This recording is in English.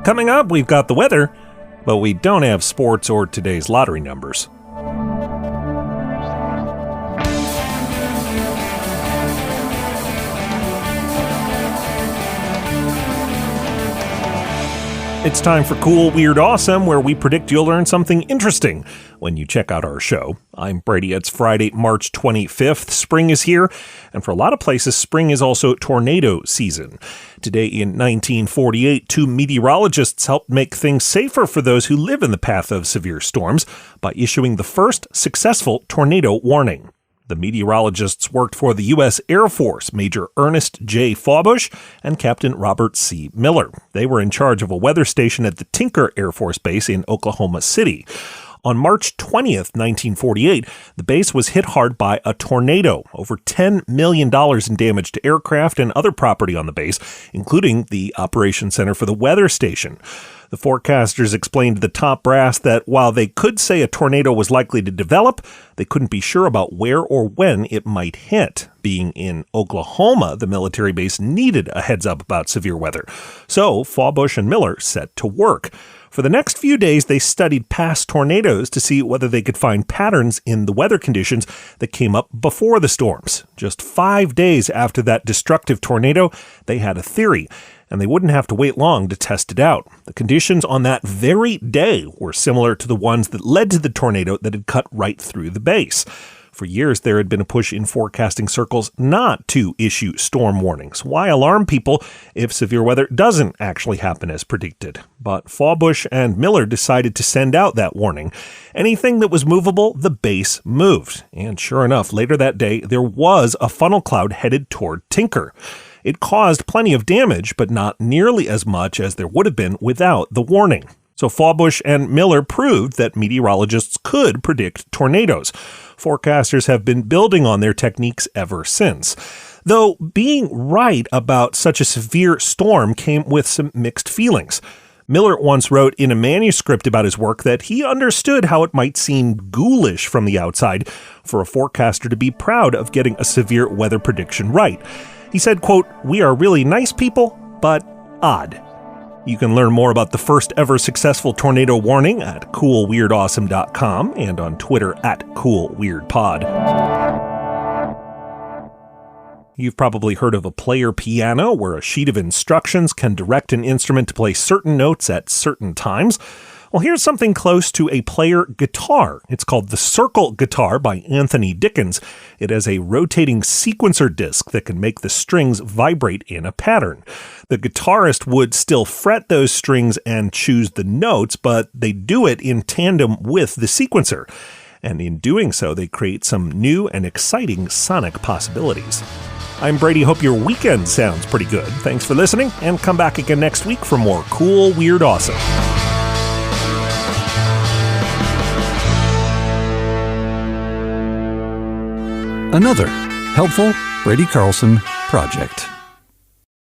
Coming up, we've got the weather, but we don't have sports or today's lottery numbers. It's time for Cool, Weird, Awesome, where we predict you'll learn something interesting when you check out our show. I'm Brady. It's Friday, March 25th. Spring is here, and for a lot of places, spring is also tornado season. Today in 1948, two meteorologists helped make things safer for those who live in the path of severe storms by issuing the first successful tornado warning. The meteorologists worked for the U.S. Air Force, Major Ernest J. Fawbush and Captain Robert C. Miller. They were in charge of a weather station at the Tinker Air Force Base in Oklahoma City. On March 20th, 1948, the base was hit hard by a tornado, over $10 million in damage to aircraft and other property on the base, including the Operations Center for the weather station. The forecasters explained to the top brass that while they could say a tornado was likely to develop, they couldn't be sure about where or when it might hit. Being in Oklahoma, the military base needed a heads up about severe weather. So Fawbush and Miller set to work. For the next few days, they studied past tornadoes to see whether they could find patterns in the weather conditions that came up before the storms. Just 5 days after that destructive tornado, they had a theory, and they wouldn't have to wait long to test it out. The conditions on that very day were similar to the ones that led to the tornado that had cut right through the base. For years, there had been a push in forecasting circles not to issue storm warnings. Why alarm people if severe weather doesn't actually happen as predicted? But Fawbush and Miller decided to send out that warning. Anything that was movable, the base moved. And sure enough, later that day, there was a funnel cloud headed toward Tinker. It caused plenty of damage, but not nearly as much as there would have been without the warning. So Fawbush and Miller proved that meteorologists could predict tornadoes. Forecasters have been building on their techniques ever since. Though being right about such a severe storm came with some mixed feelings. Miller once wrote in a manuscript about his work that he understood how it might seem ghoulish from the outside for a forecaster to be proud of getting a severe weather prediction right. He said, quote, "We are really nice people, but odd." You can learn more about the first ever successful tornado warning at coolweirdawesome.com and on Twitter at coolweirdpod. You've probably heard of a player piano, where a sheet of instructions can direct an instrument to play certain notes at certain times. Well, here's something close to a player guitar. It's called the Circle Guitar by Anthony Dickens. It has a rotating sequencer disc that can make the strings vibrate in a pattern. The guitarist would still fret those strings and choose the notes, but they do it in tandem with the sequencer. And in doing so, they create some new and exciting sonic possibilities. I'm Brady. Hope your weekend sounds pretty good. Thanks for listening, and come back again next week for more Cool, Weird, Awesome. Another helpful Brady Carlson project.